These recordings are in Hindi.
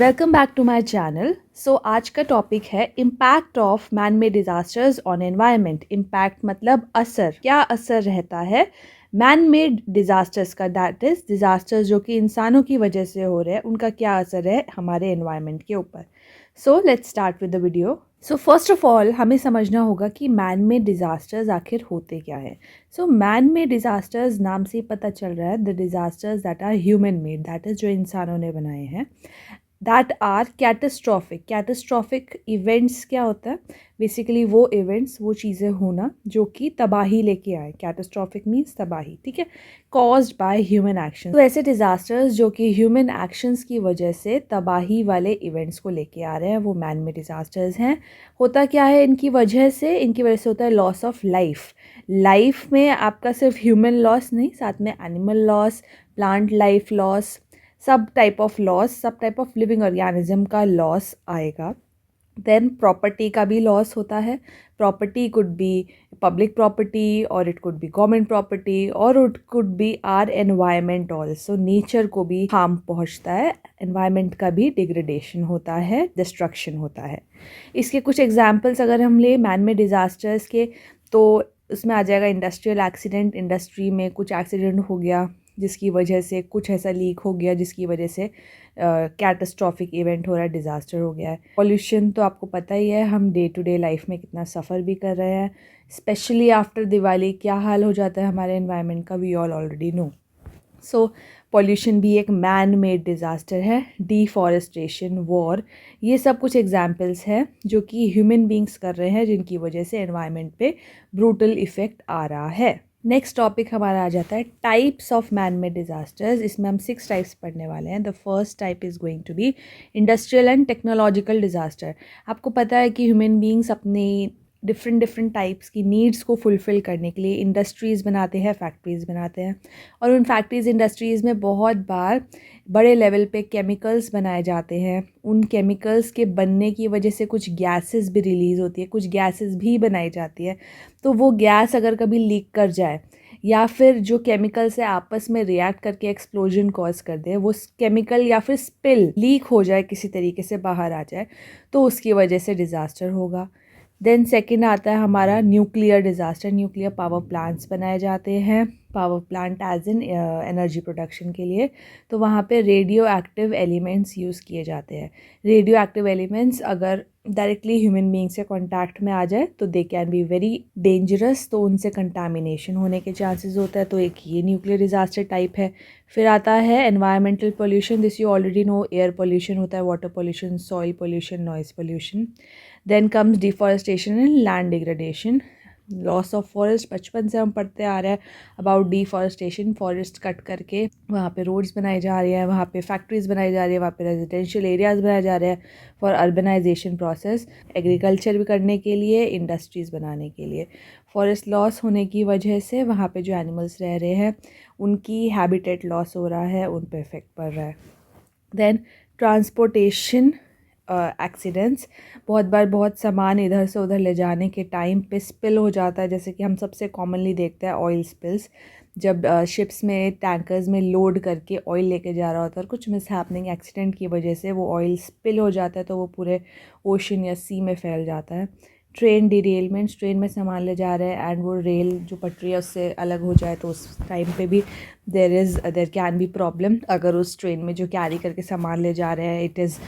Welcome back to my channel. So आज का टॉपिक है impact of man made disasters on environment. Impact मतलब असर, क्या असर रहता है मैन मेड डिजास्टर्स का, दैट इज डिजास्टर्स जो कि इंसानों की वजह से हो रहे हैं, उनका क्या असर है हमारे एनवायरनमेंट के ऊपर। So let's start with the video. So first of all हमें समझना होगा कि मैन मेड डिजास्टर्स आखिर होते क्या है। सो मैन मेड डिजास्टर्स नाम से ही पता चल रहा है, the disasters that are human made, that is जो इंसानों ने बनाए हैं, that are catastrophic. Catastrophic events क्या होता है? बेसिकली वो इवेंट्स, वो चीज़ें होना जो कि तबाही लेके आए। कैटास्ट्रॉफिक मीन्स तबाही, ठीक है, कॉज्ड बाय ह्यूमन एक्शन। तो ऐसे डिजास्टर्स जो कि ह्यूमन एक्शंस की वजह से तबाही वाले इवेंट्स को लेके आ रहे हैं, वो मैन मेड डिजास्टर्स हैं। होता क्या है इनकी वजह से? इनकी वजह से होता है लॉस ऑफ लाइफ। लाइफ में आपका सिर्फ ह्यूमन लॉस नहीं, साथ में animal loss, plant life loss, सब टाइप ऑफ लॉस, सब टाइप ऑफ लिविंग ऑर्गेनिज्म का लॉस आएगा। देन प्रॉपर्टी का भी लॉस होता है। Property could be public property और it could be government property और it could be or environment also. Nature को भी हार्म पहुंचता है, एनवायरनमेंट का भी डिग्रेडेशन होता है, डिस्ट्रक्शन होता है। इसके कुछ एग्जाम्पल्स अगर हम ले मैन मेड डिजास्टर्स के, तो उसमें आ जाएगा इंडस्ट्रियल एक्सीडेंट। इंडस्ट्री में कुछ एक्सीडेंट हो गया जिसकी वजह से कुछ ऐसा लीक हो गया जिसकी वजह से कैटास्ट्रॉफिक इवेंट हो रहा है, डिज़ास्टर हो गया है। पॉल्यूशन तो आपको पता ही है, हम डे टू डे लाइफ में कितना सफ़र भी कर रहे हैं। स्पेशली आफ्टर दिवाली क्या हाल हो जाता है हमारे एनवायरनमेंट का, we all already know. So pollution भी एक मैन मेड डिज़ास्टर है। डिफॉरेस्टेशन, वॉर, ये सब कुछ एग्जाम्पल्स हैं जो कि ह्यूमन बींग्स कर रहे हैं, जिनकी वजह से एनवायरनमेंट पे ब्रूटल इफ़ेक्ट आ रहा है। नेक्स्ट टॉपिक हमारा आ जाता है types of man made disasters. इसमें हम 6 टाइप्स पढ़ने वाले हैं। The first type is going to be industrial and technological disaster. आपको पता है कि ह्यूमन बींग्स अपनी डिफरेंट टाइप्स की नीड्स को फुलफ़िल करने के लिए इंडस्ट्रीज़ बनाते हैं, फैक्ट्रीज़ बनाते हैं, और उन फैक्ट्रीज़ इंडस्ट्रीज़ में बहुत बार बड़े लेवल पे केमिकल्स बनाए जाते हैं। उन केमिकल्स के बनने की वजह से कुछ गैसेस भी रिलीज़ होती है, कुछ गैसेस भी बनाई जाती है। तो वो गैस अगर कभी लीक कर जाए या फिर जो केमिकल से आपस में रिएक्ट करके एक्सप्लोजन कॉज कर दे, वो केमिकल या फिर स्पिल लीक हो जाए, किसी तरीके से बाहर आ जाए, तो उसकी वजह से डिज़ास्टर होगा। देन सेकंड आता है हमारा nuclear disaster. Nuclear power plants बनाए जाते हैं, power plant as in energy production के लिए। तो वहाँ पे रेडियो एक्टिव एलिमेंट्स यूज़ किए जाते हैं। रेडियो एक्टिव एलिमेंट्स अगर डायरेक्टली ह्यूमन बींग से कांटेक्ट में आ जाए तो they can be very dangerous, तो उनसे कंटामिनेशन होने के चांसेस होता है। तो एक ये न्यूक्लियर डिज़ास्टर टाइप है। फिर आता है environmental pollution. This you already know, air pollution होता है, water pollution, soil pollution, noise pollution. Then comes deforestation and land degradation, loss of forest. बचपन से हम पढ़ते आ रहे हैं अबाउट डिफॉरेस्टेशन। फॉरेस्ट कट करके वहाँ पे रोड्स बनाए जा रहे हैं, वहाँ पे फैक्ट्रीज बनाई जा रही है, वहाँ पे रेजिडेंशियल एरियाज़ बनाए जा रहे हैं फॉर अर्बनाइजेशन प्रोसेस, एग्रीकल्चर भी करने के लिए, इंडस्ट्रीज़ बनाने के लिए। फॉरेस्ट लॉस होने की वजह से वहाँ पे जो एनिमल्स रह रहे हैं उनकी हैबिटेट लॉस हो रहा है, उन पे इफेक्ट पड़ रहा है। देन ट्रांसपोर्टेशन एक्सीडेंट्स, बहुत बार बहुत सामान इधर से उधर ले जाने के टाइम पे स्पिल हो जाता है, जैसे कि हम सबसे कॉमनली देखते हैं ऑयल स्पिल्स। जब शिप्स में, टैंकर्स में लोड करके ऑयल लेके जा रहा होता है और कुछ मिस हैपनिंग एक्सीडेंट की वजह से वो ऑयल स्पिल हो जाता है, तो वो पूरे ओशन या सी में फैल जाता है। ट्रेन डिरेलमेंट्स, ट्रेन में सामान ले जा रहे हैं एंड वो रेल जो पटरी है उससे अलग हो जाए, तो उस टाइम पे भी देयर कैन बी प्रॉब्लम। अगर उस ट्रेन में जो कैरी करके सामान ले जा रहे हैं it is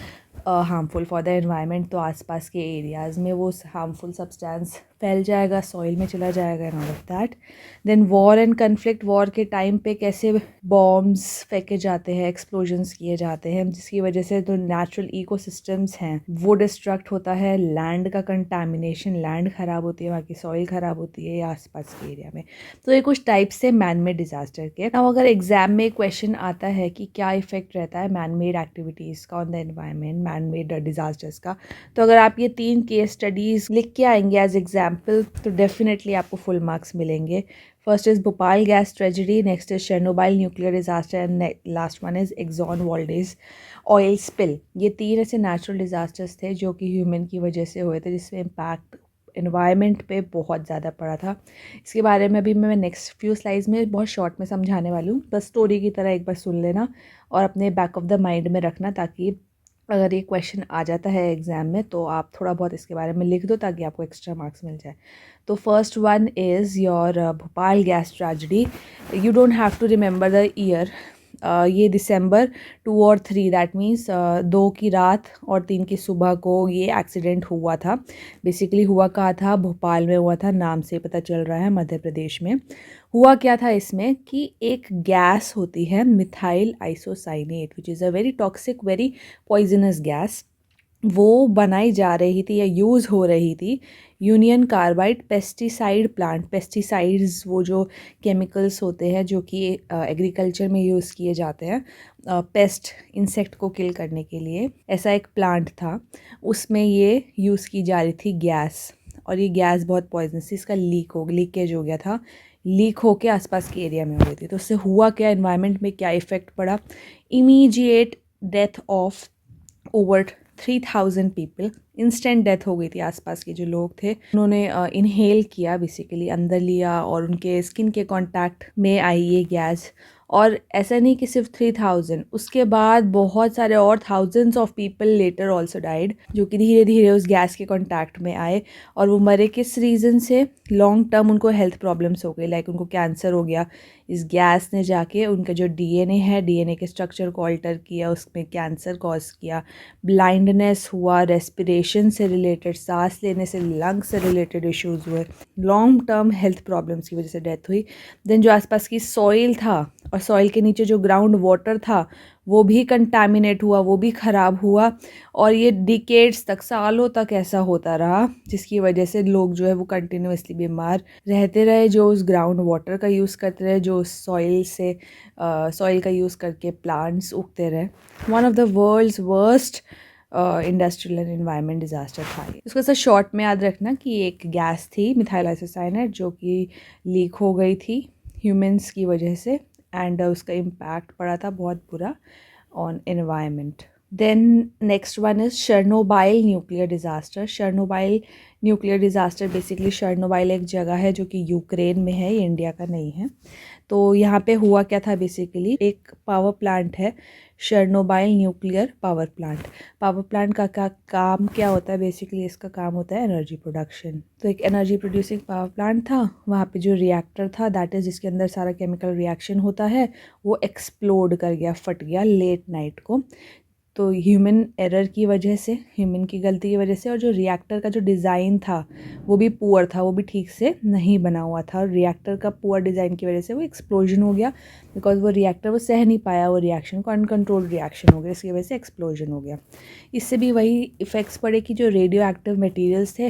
harmful for the environment, तो आसपास के एरियाज़ में वो हार्मफुल सब्सटेंस फैल जाएगा, सॉइल में चला जाएगा and all of that. Then war and conflict. War के टाइम पे कैसे बॉम्ब्स फेंके जाते हैं, एक्सप्लोजन्स किए जाते हैं, जिसकी वजह से जो नेचुरल इकोसिस्टम्स हैं वो डिस्ट्रक्ट होता है। लैंड का कंटामिनेशन, लैंड ख़राब होती है, वहाँ की सॉइल ख़राब होती है या आसपास के एरिया में। तो ये कुछ टाइप्स है मैन मेड डिज़ास्टर के। अब अगर एग्जाम में क्वेश्चन आता है कि क्या इफेक्ट रहता है मैन मेड एक्टिविटीज़ का on the environment, man made disasters का, तो अगर आप ये 3 केस स्टडीज़ लिख के आएंगे एज एग्जाम्पल तो डेफिनेटली आपको फुल मार्क्स मिलेंगे। First is Bhopal gas tragedy, next is Chernobyl nuclear disaster and last one is Exxon Valdez oil spill. ये 3 ऐसे नेचुरल डिज़ास्टर्स थे जो कि ह्यूमन की वजह से हुए थे, जिसमें इम्पैक्ट एनवायरनमेंट पे बहुत ज़्यादा पड़ा था। इसके बारे में भी मैं नेक्स्ट फ्यू स्लाइड्स में बहुत शॉर्ट में समझाने वाली हूँ, बस स्टोरी की तरह एक बार सुन लेना और अपने बैक ऑफ द माइंड में रखना, ताकि अगर ये क्वेश्चन आ जाता है एग्ज़ाम में तो आप थोड़ा बहुत इसके बारे में लिख दो ताकि आपको एक्स्ट्रा मार्क्स मिल जाए। तो first one is your Bhopal gas tragedy. You don't have to remember the year. ये दिसंबर 2 और 3 दैट मीन्स 2 की रात और 3 की सुबह को ये एक्सीडेंट हुआ था। बेसिकली हुआ कहाँ था, भोपाल में हुआ था, नाम से पता चल रहा है मध्य प्रदेश में। हुआ क्या था इसमें कि एक गैस होती है methyl isocyanate which is a very toxic very poisonous gas, वो बनाई जा रही थी या यूज़ हो रही थी union carbide pesticide plant. Pesticides वो जो केमिकल्स होते हैं जो कि एग्रीकल्चर में यूज़ किए जाते हैं पेस्ट इंसेक्ट को किल करने के लिए, ऐसा एक प्लांट था। उसमें ये यूज़ की जा रही थी गैस, और ये गैस बहुत पॉइजनस थी। इसका लीकेज हो गया था, लीक होके आसपास के एरिया में हो गई थी। तो उससे हुआ क्या, एनवायरनमेंट में क्या इफ़ेक्ट पड़ा, immediate death of over 3000 people. Instant death हो गई थी। आसपास के जो लोग थे उन्होंने इनहेल किया, बेसिकली अंदर लिया, और उनके स्किन के कांटेक्ट में आई ये गैस। और ऐसा नहीं कि सिर्फ 3000, उसके बाद बहुत सारे और thousands of people later also died, जो कि धीरे धीरे उस गैस के कांटेक्ट में आए। और वो मरे किस रीज़न से, लॉन्ग टर्म उनको हेल्थ प्रॉब्लम्स हो गई, लाइक उनको कैंसर हो गया। इस गैस ने जाके उनका जो डीएनए है, डीएनए के स्ट्रक्चर को अल्टर किया, उसमें कैंसर कॉज किया, ब्लाइंडनेस हुआ, रेस्पिरेशन से रिलेटेड, सांस लेने से, लंग से रिलेटेड इश्यूज़ हुए, लॉन्ग टर्म हेल्थ प्रॉब्लम्स की वजह से डेथ हुई। देन जो आसपास की सॉइल था और सॉइल के नीचे जो ग्राउंड वाटर था वो भी कंटामिनेट हुआ, वो भी ख़राब हुआ। और ये डिकेड्स तक, सालों तक ऐसा होता रहा, जिसकी वजह से लोग जो है वो कंटिन्यूसली बीमार रहते रहे, जो उस ग्राउंड वाटर का यूज़ करते रहे, जो उस सॉइल का यूज़ करके प्लांट्स उगते रहे। One of the world's worst industrial and environment disaster था ये। इसको ऐसा शॉर्ट में याद रखना कि एक गैस थी मिथाइल आइसोसाइनेट जो कि लीक हो गई थी ह्यूमंस की वजह से, एंड उसका इम्पैक्ट पड़ा था बहुत बुरा on environment. Then next one is Chernobyl nuclear disaster. Chernobyl nuclear disaster, basically Chernobyl एक जगह है जो कि यूक्रेन में है, ये इंडिया का नहीं है। तो यहाँ पे हुआ क्या था, बेसिकली एक पावर प्लांट है, Chernobyl nuclear power plant. Power plant का काम क्या होता है, बेसिकली इसका काम होता है एनर्जी प्रोडक्शन। तो एक एनर्जी प्रोड्यूसिंग पावर प्लांट था, वहाँ पे जो रिएक्टर था, दैट इज़ जिसके अंदर सारा केमिकल रिएक्शन होता है, वो एक्सप्लोड कर गया, फट गया लेट नाइट को। तो ह्यूमन एरर की वजह से, ह्यूमन की गलती की वजह से, और जो रिएक्टर का जो डिज़ाइन था वो भी पुअर था, वो भी ठीक से नहीं बना हुआ था। और रिएक्टर का पुअर डिज़ाइन की वजह से वो एक्सप्लोजन हो गया, बिकॉज वो रिएक्टर वो सह नहीं पाया वो रिएक्शन को, अनकंट्रोल्ड रिएक्शन हो गया, इसकी वजह से एक्सप्लोजन हो गया। इससे भी वही इफ़ेक्ट्स पड़े कि जो रेडियो एक्टिव मटीरियल्स थे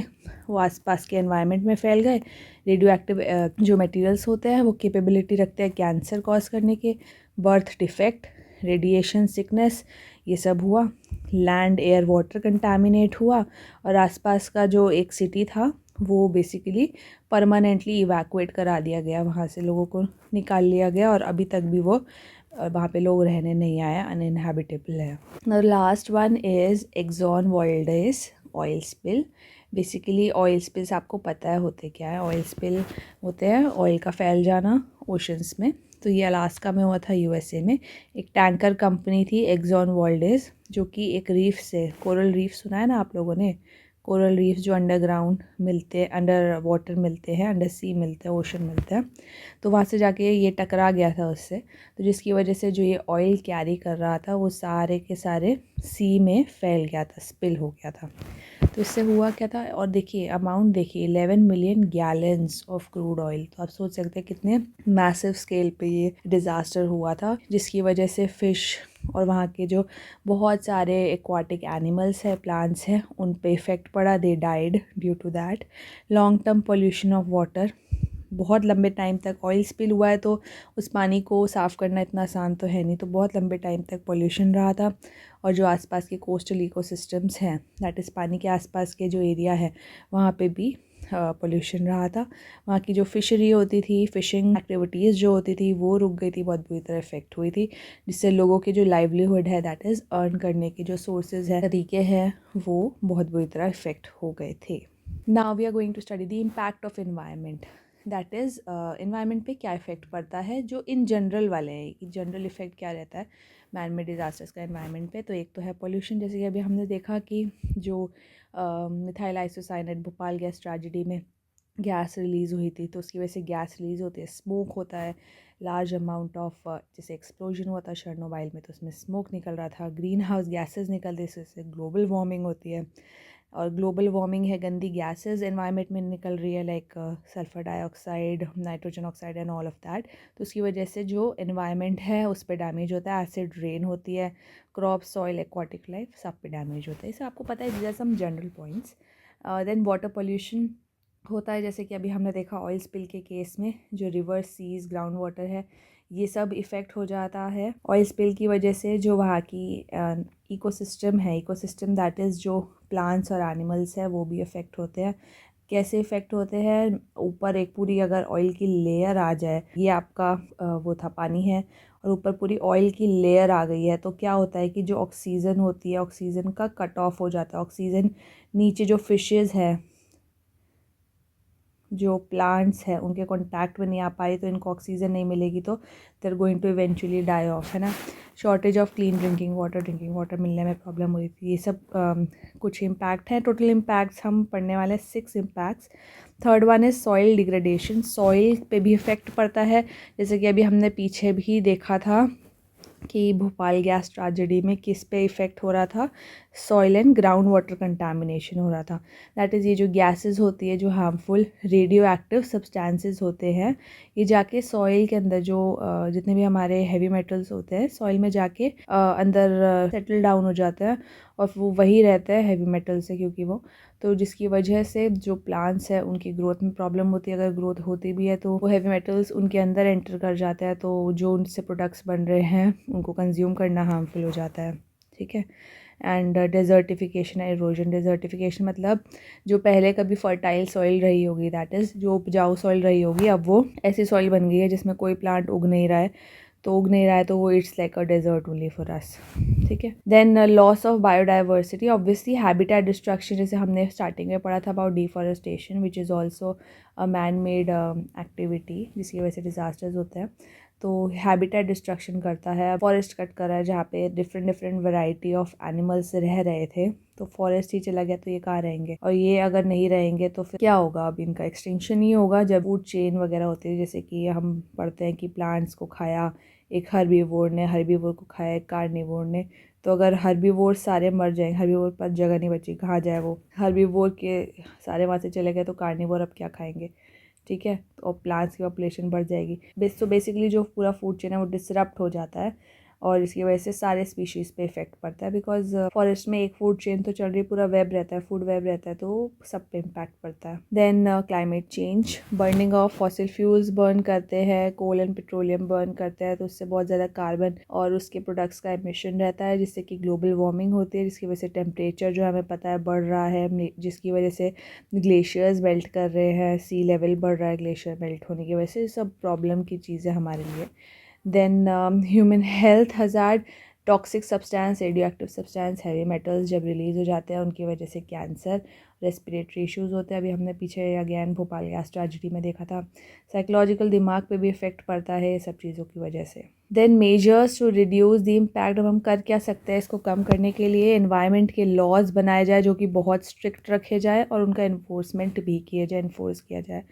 वो आसपास के एनवायरनमेंट में फैल गए। रेडियो एक्टिव जो मटीरियल्स होते हैं वो कैपेबिलिटी रखते हैं कैंसर कॉज करने के, बर्थ डिफेक्ट, रेडिएशन सिकनेस, ये सब हुआ। लैंड एयर वाटर कंटामिनेट हुआ, और आसपास का जो एक सिटी था वो बेसिकली परमानेंटली इवैक्यूएट करा दिया गया, वहाँ से लोगों को निकाल लिया गया, और अभी तक भी वो वहाँ पे लोग रहने नहीं आया, अनइनहेबिटेबल है। Last one is Exxon Valdez oil spill. Basically oil spills आपको पता है होते क्या है। ऑयल स्पिल होते हैं ऑयल का फैल जाना ओशंस में। तो ये अलास्का में हुआ था, यूएसए में। एक टैंकर कंपनी थी एक्सॉन वाल्डेस, जो कि एक रीफ से, कोरल रीफ सुना है ना आप लोगों ने, कोरल रीफ जो अंडरग्राउंड मिलते हैं, अंडर वाटर मिलते हैं, अंडर सी मिलते हैं, ओशन मिलते हैं। तो वहाँ से जाके ये टकरा गया था उससे, तो जिसकी वजह से जो ये ऑयल कैरी कर रहा था वो सारे के सारे सी में फैल गया था, स्पिल हो गया था। तो इससे हुआ क्या था, और देखिए अमाउंट देखिए, 11 million gallons of crude oil. तो आप सोच सकते हैं कितने मैसिव स्केल पे ये डिज़ास्टर हुआ था, जिसकी वजह से फ़िश और वहाँ के जो बहुत सारे एक्वाटिक एनिमल्स हैं, प्लांट्स हैं, उन पे इफ़ेक्ट पड़ा, they died due to that. Long term pollution of water, बहुत लंबे टाइम तक ऑयल स्पिल हुआ है तो उस पानी को साफ़ करना इतना आसान तो है नहीं, तो बहुत लंबे टाइम तक पोल्यूशन रहा था। और जो आसपास के कोस्टल इकोसिस्टम्स हैं, दैट इज़ पानी के आसपास के जो एरिया है, वहाँ पे भी पोल्यूशन रहा था। वहाँ की जो फिशरी होती थी, फिशिंग एक्टिविटीज़ जो होती थी, वो रुक गई थी, बहुत बुरी तरह इफ़ेक्ट हुई थी, जिससे लोगों के जो लाइवलीहुड है, दैट इज़ अर्न करने के जो सोर्सेज है, तरीके हैं, वो बहुत बुरी तरह इफ़ेक्ट हो गए थे। Now we are going to study the impact of environment. That is environment पे क्या इफ़ेक्ट पड़ता है, जो इन जनरल वाले हैं, जनरल इफ़ेक्ट क्या रहता है मैन मेड डिज़ास्टर्स का एनवायरनमेंट पे। तो एक तो है पोल्यूशन, जैसे कि अभी हमने देखा कि जो methyl isocyanate Bhopal gas tragedy में गैस रिलीज़ हुई थी, तो उसकी वजह से गैस रिलीज़ होती है, स्मोक होता है, लार्ज अमाउंट ऑफ जैसे एक्सप्लोजन हुआ था शर्नोबाइल में, तो उसमें स्मोक निकल रहा था, ग्रीन हाउस गैसेज निकलते, इससे ग्लोबल वार्मिंग होती है। और ग्लोबल वार्मिंग है, गंदी गैसेस एनवायरनमेंट में निकल रही है, like sulphur dioxide, nitrogen oxide and all of that. तो उसकी वजह से जो एनवायरनमेंट है उस पर डैमेज होता है, एसिड रेन होती है, क्रॉप सॉइल एक्वाटिक लाइफ सब पे डैमेज होता है। इसे आपको पता है, जैसे some general points. Then water pollution होता है, जैसे कि अभी हमने देखा ऑयल स्पिल के केस में, जो रिवर सीज ग्राउंड वाटर है ये सब इफ़ेक्ट हो जाता है ऑयल स्पिल की वजह से। जो वहाँ की इकोसिस्टम है, इकोसिस्टम दैट इज़ जो प्लांट्स और एनिमल्स है वो भी इफ़ेक्ट होते हैं। कैसे इफ़ेक्ट होते हैं, ऊपर एक पूरी अगर ऑयल की लेयर आ जाए, ये आपका वो था पानी है, और ऊपर पूरी ऑयल की लेयर आ गई है, तो क्या होता है कि जो ऑक्सीजन होती है, ऑक्सीजन का कट ऑफ हो जाता है। ऑक्सीजन नीचे जो फिशेज़ है, जो प्लांट्स हैं, उनके कांटेक्ट में नहीं आ पाई, तो इनको ऑक्सीजन नहीं मिलेगी, तो they are going to eventually die off, है ना। Shortage of clean drinking water मिलने में प्रॉब्लम हुई थी। ये सब कुछ इम्पैक्ट हैं। टोटल इम्पैक्ट्स हम पढ़ने वाले 6 impacts. Third one is soil degradation, soil पे भी इफ़ेक्ट पड़ता है, जैसे कि अभी हमने पीछे भी देखा था कि भोपाल गैस ट्रेजेडी में किस पे इफ़ेक्ट हो रहा था, soil and ground water contamination हो रहा था। दैट इज़ ये जो गैसेस होती है, जो हार्मफुल रेडियो एक्टिव सब्सटेंसेस होते हैं, ये जाके सॉइल के अंदर जो जितने भी हमारे हैवी मेटल्स होते हैं सॉइल में जाके अंदर सेटल डाउन हो जाता है, और वो वही रहता है हैवी मेटल से, क्योंकि वो तो जिसकी वजह से जो प्लांट्स है उनकी ग्रोथ में प्रॉब्लम होती है। अगर ग्रोथ होती भी है तो वो हैवी मेटल्स उनके अंदर एंटर कर जाता है, तो जो उनसे प्रोडक्ट्स बन रहे हैं उनको कंज्यूम करना हार्मफुल हो जाता है, ठीक है। And desertification, erosion. डेजर्टिफिकेशन मतलब जो पहले कभी फर्टाइल सॉइल रही होगी, दैट इज़ जो उपजाऊ सॉइल रही होगी, अब वो ऐसी सॉइल बन गई है जिसमें कोई प्लांट उग नहीं रहा है, तो उग नहीं रहा है, तो वो it's like a desert only for us, ठीक है। Then loss of biodiversity, obviously habitat destruction, जैसे हमने स्टार्टिंग में पढ़ा था about deforestation, which is also a man made activity, जिसकी वजह से डिजास्टर्स होते हैं। तो हैबिटेट डिस्ट्रक्शन करता है, फॉरेस्ट कट कर रहा है जहाँ पे different different variety of animals रह रहे थे, तो फॉरेस्ट ही चला गया, तो ये कहाँ रहेंगे, और ये अगर नहीं रहेंगे तो फिर क्या होगा, अब इनका एक्सटिंक्शन ही होगा। जब फूड चेन वगैरह होती है, जैसे कि हम पढ़ते हैं कि प्लांट्स को खाया एक हर्बीवोर ने, हर्बीवोर को खाया एक कार्निवोर ने, तो अगर हर्बीवोर सारे मर जाएंगे, हर्बीवोर पर जगह नहीं बची, कहाँ जाए वो, हर्बीवोर के सारे वहाँ से चले गए, तो कार्निवोर अब क्या खाएंगे, ठीक है। और प्लांट्स की पॉपुलेशन बढ़ जाएगी। तो बेसिकली जो पूरा फूड चेन है वो डिसरप्ट हो जाता है, और इसकी वजह से सारे स्पीशीज़ पे इफेक्ट पड़ता है, बिकॉज फॉरेस्ट में एक फूड चेन तो चल रही, पूरा वेब रहता है, फूड वेब रहता है, तो सब पे इम्पैक्ट पड़ता है। Then climate change, burning of fossil fuels burn करते हैं, कोल एंड पेट्रोलियम बर्न करते हैं, तो उससे बहुत ज़्यादा कार्बन और उसके प्रोडक्ट्स का एमिशन रहता है, जिससे कि ग्लोबल वार्मिंग होती है, जिसकी वजह से टेम्परेचर जो हमें पता है बढ़ रहा है, जिसकी वजह से ग्लेशियर्स मेल्ट कर रहे हैं, सी लेवल बढ़ रहा है ग्लेशियर मेल्ट होने की वजह से, सब प्रॉब्लम की चीज़ें हमारे लिए। Then human health hazard, toxic substance, radioactive substance, heavy metals जब रिलीज़ हो जाते हैं उनकी वजह से कैंसर, रेस्पिरेटरी इश्यूज़ होते हैं। अभी हमने पीछे अगेन भोपाल गैस ट्रेजेडी में देखा था। साइकोलॉजिकल दिमाग पे भी इफ़ेक्ट पड़ता है ये सब चीज़ों की वजह से। Then measures to reduce the impact, अब हम कर क्या सकते हैं इसको कम करने के लिए, एनवायरनमेंट के लॉज बनाए जाए जो कि बहुत स्ट्रिक्ट रखे जाए, और उनका इन्फोर्समेंट भी किया जाए, इन्फोर्स किया जाए।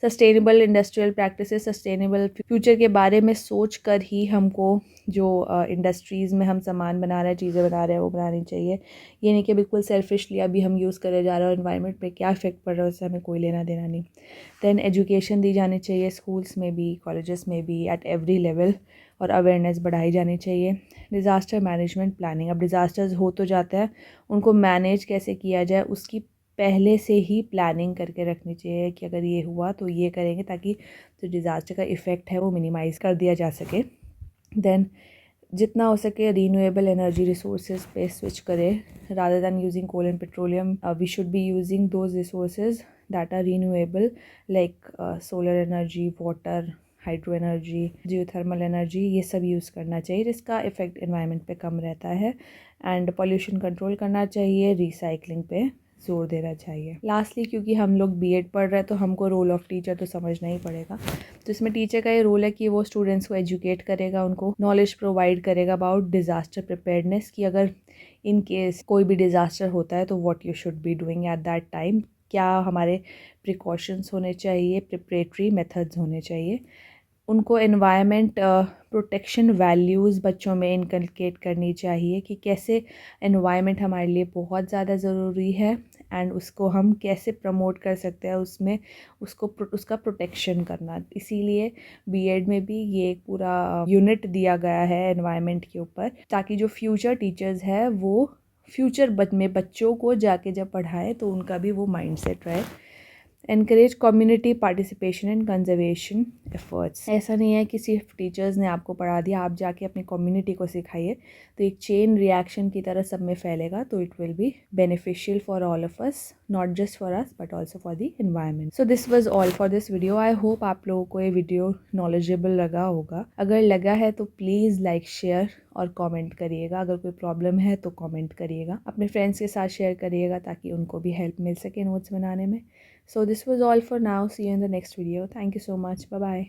Sustainable industrial practices, sustainable future के बारे में सोच कर ही हमको जो इंडस्ट्रीज़ में हम सामान बना रहे हैं, चीज़ें बना रहे हैं, वो बनानी चाहिए। ये नहीं कि बिल्कुल सेल्फिशली अभी हम यूज़ करे जा रहे हैं और एनवायरनमेंट पे क्या इफेक्ट पड़ रहा है उससे हमें कोई लेना देना नहीं। दैन एजुकेशन दी जानी चाहिए, स्कूल्स में भी, कॉलेजेस में भी, एट एवरी लेवल, और अवेयरनेस बढ़ाई जानी चाहिए। डिज़ास्टर मैनेजमेंट प्लानिंग, अब डिज़ास्टर्स हो तो जाते हैं, उनको मैनेज कैसे किया जाए उसकी पहले से ही प्लानिंग करके रखनी चाहिए, कि अगर ये हुआ तो ये करेंगे, ताकि जो डिज़ास्टर का इफ़ेक्ट है वो मिनिमाइज़ कर दिया जा सके। देन जितना हो सके रीन्यूएबल एनर्जी रिसोर्सेज पे स्विच करें, rather than using coal and petroleum, we should be using those resources that are renewable, like solar energy, water, hydro energy, geothermal energy, ये सब यूज़ करना चाहिए, जिसका इफ़ेक्ट एनवायरनमेंट पे कम रहता है। एंड पॉल्यूशन कंट्रोल करना चाहिए, रिसाइकलिंग पे जोर देना चाहिए। लास्टली, क्योंकि हम लोग बीएड पढ़ रहे हैं तो हमको रोल ऑफ टीचर तो समझना ही पड़ेगा। तो इसमें टीचर का ये रोल है कि वो स्टूडेंट्स को एजुकेट करेगा, उनको नॉलेज प्रोवाइड करेगा अबाउट डिज़ास्टर प्रिपेयर्डनेस, कि अगर इन केस कोई भी डिज़ास्टर होता है तो what you should be doing at that time, क्या हमारे प्रिकॉशंस होने चाहिए, प्रिपरेटरी मेथड्स होने चाहिए। उनको एनवायरनमेंट प्रोटेक्शन वैल्यूज़ बच्चों में इनकलकेट करनी चाहिए कि कैसे एनवायरनमेंट हमारे लिए बहुत ज़्यादा ज़रूरी है एंड उसको हम कैसे प्रमोट कर सकते हैं, उसमें उसका प्रोटेक्शन करना। इसीलिए बीएड में भी ये एक पूरा यूनिट दिया गया है एनवायरनमेंट के ऊपर, ताकि जो फ्यूचर टीचर्स है वो फ्यूचर में बच्चों को जाके जब पढ़ाए तो उनका भी वो माइंडसेट रहे। Encourage community participation and conservation efforts. ऐसा नहीं है कि सिर्फ टीचर्स ने आपको पढ़ा दिया, आप जाके अपनी कम्युनिटी को सिखाइए, तो एक चेन रिएक्शन की तरह सब में फैलेगा, तो it will be beneficial for all of us, not just for us but also for the environment. So this was all for this video. I hope आप लोगों को ये वीडियो नॉलेजेबल लगा होगा। अगर लगा है तो प्लीज़ लाइक, शेयर और कमेंट करिएगा। अगर कोई प्रॉब्लम है तो कमेंट करिएगा, अपने फ्रेंड्स के साथ शेयर करिएगा ताकि उनको भी हेल्प मिल सके नोट्स बनाने में। So this was all for now. See you in the next video. Thank you so much. Bye bye.